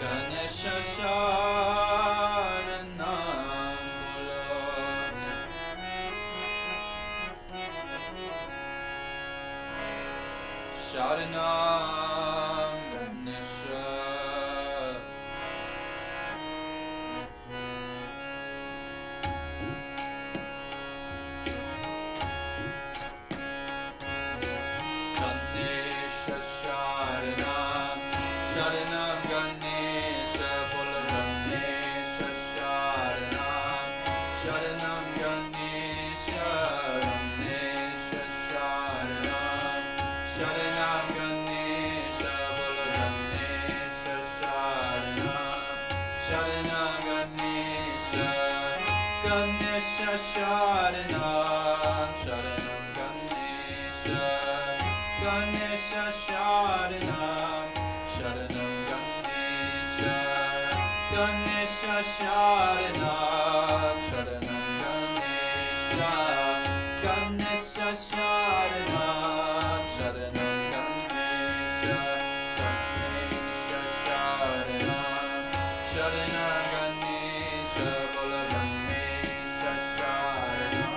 Ganesha Sharanam Bolo Sharanam Ganesha Ganesha Sharanam Sharanam Ganesha Bolo Ganesha Sharanam Sharanam Ganesha Ganesha Sharanam Sharanam Ganesha Bolo Ganesha Sharanam Sharanam Ganesha Ganesha Sharanam Sharanam Ganesha Ganesha Sharanam Sharanam Ganesha Ganesha Sharanam Sharanam Ganesha Ganesha Sharanam Sharanam Ganesha Ganesha Sharanam Sharanam Ganesha Bola Ganesha Sharanam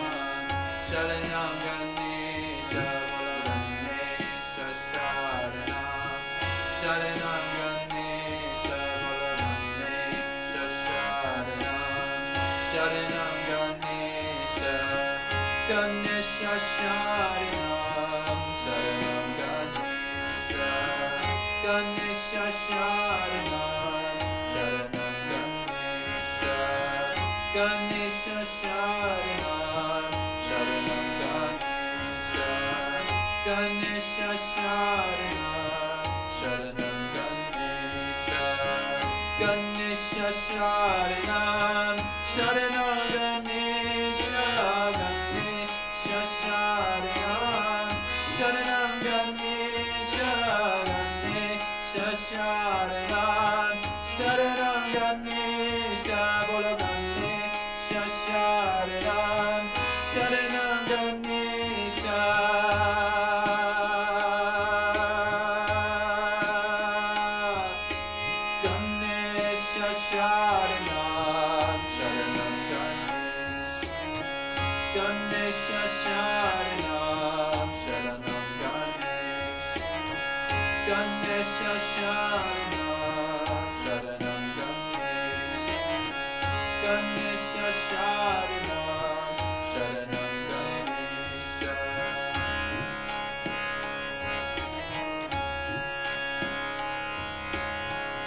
Sharanam Ganesha Bola Ganesha Sharanam Sharanam Ganesha Bola Ganesha Sharanam Sharanam Ganesha Ganesha Sharanam Sharanam Ganesha Ganesha Sharanam Sharanam Ganesha Ganesha Sharanam Sharanam Ganesha Ganesha Sharanam Sharanam Ganesha Ganesha Sharanam Sharanam Ganesha Ganesha Sharanam Sharanam Ganesha Ganesha Sharanam Sharanam Ganesha Bola Ganesha Sharanam Sharanam Ganesha Ganesha Sharanam Sharanam Ganesha Ganesha Sharanam Sharanam Ganesha Ganesha Sharanam Sharanam Ganesha Ganesha Sharanam Sharanam Ganesha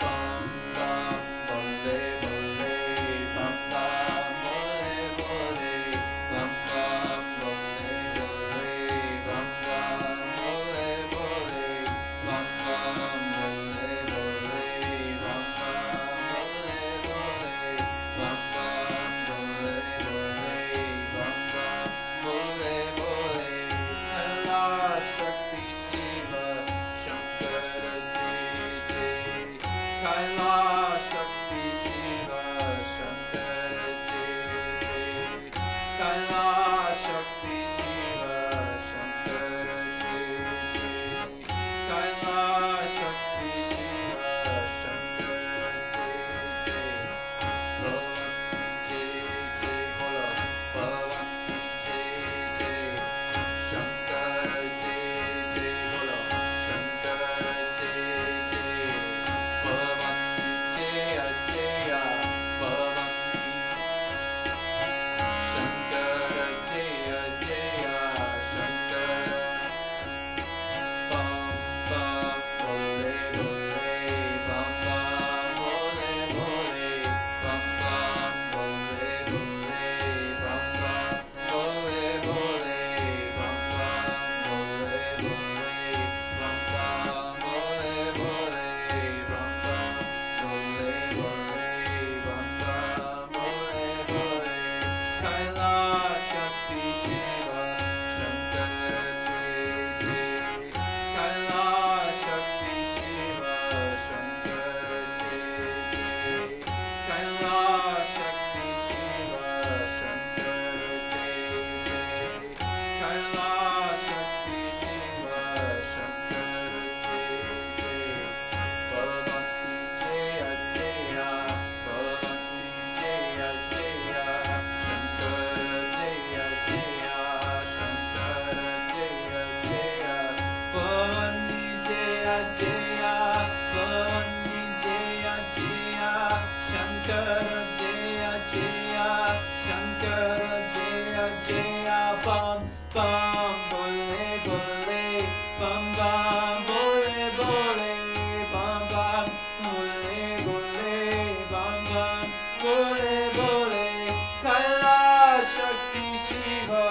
Bam bam bole bole bam bam bole bole bam bam bole bole bam bam bole bole bam bam bole bole bam bam bole bole bam bam bole bole bam bam Shankara Jaya Jaya Bam Bam Bole Bole Bam Bam Bole Bole Bam Bam Bole Bole Bam Bam Bole Bole Kailash Shakti Shiva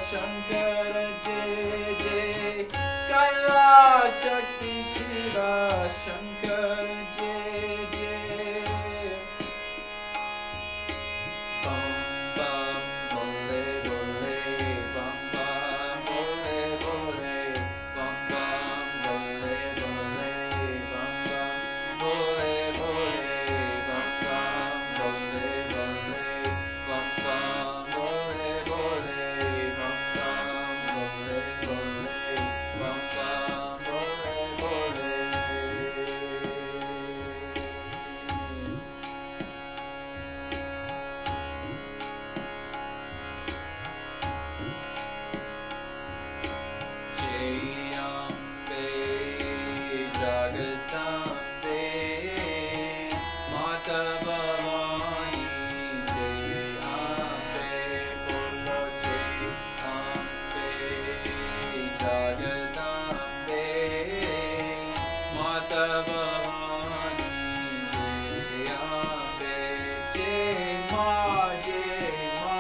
Shankara Jaya Jaya Kailash Shakti Shiva Shankara Jaya Jaya Bam Bam Bole Bole Bam Bam Bole Bole Bam Bam Bole Bole Bam Bam Bole Bole Bam Bam Bole Bole Bam Bam Bole Bole Bam Bam Bole Bole Bam Bam Bole Bole Jayambe Jagatambe Mata Bhavani Jayambe Bolo Jayambe Jagatambe Mata Bhavani Jayambe Jai Ma Jai Ma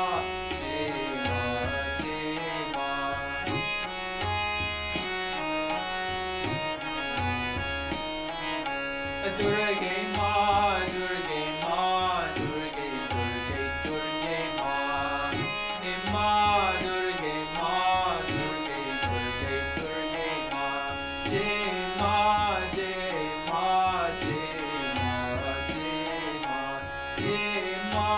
Jai Ma Jai Ma Durga Ma, Durga Ma, Durga, Durga, Durga Ma. Ma, Durga Ma, Durga, Durga, Durga Ma. Jai Ma, Jai Ma, Jai Ma, Jai Ma, Jai Ma.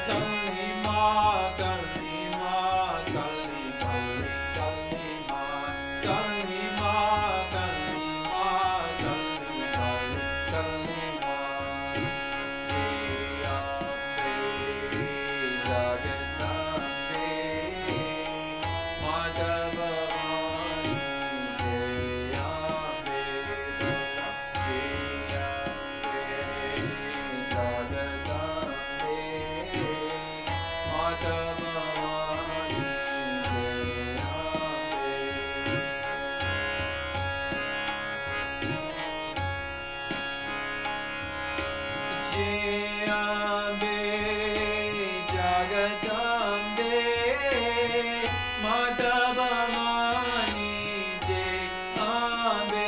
Kali Ma, Kali Ma, Kali, Kali, Kali Ma. Kali Ma, Kali Ma, Kali, Kali, Kali Ma. Jayambe Jagatambe Mata Bhavani Jayambe Bolo Jayambe Jagatambe Mata Bhavani Jayambe Jagatambe Mata Bhavani Jayambe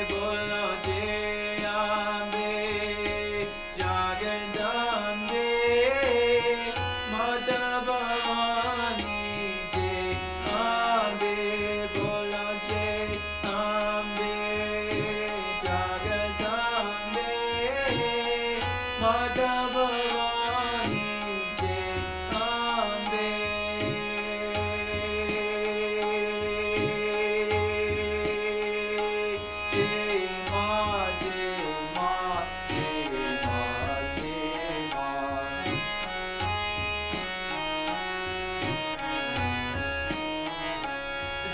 Bolo Jayambe Jagatambe Mata Bhavani Jayambe Bolo Jayambe Jagatambe Mata Bhavani Jayambe Jai Ma, Jai Ma, Jai Ma, Jai Ma.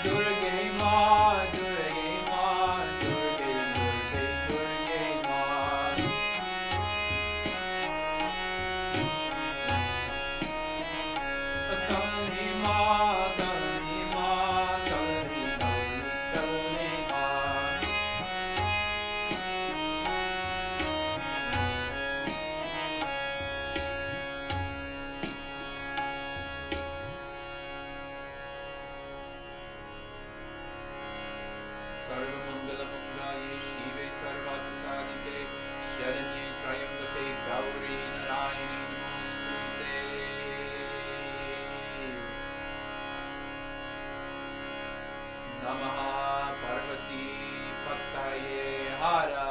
Durga Ma, Durga Ma, Durga, Durga, Durga Ma. Kali Ma, Kali Ma, Kali, Kali, Kali Ma. Sarvamangalamangaye Shive Sarvasasadike Sharanye Trayambake Gauri Narayani Namostute Namaha Parvati Pataye Hara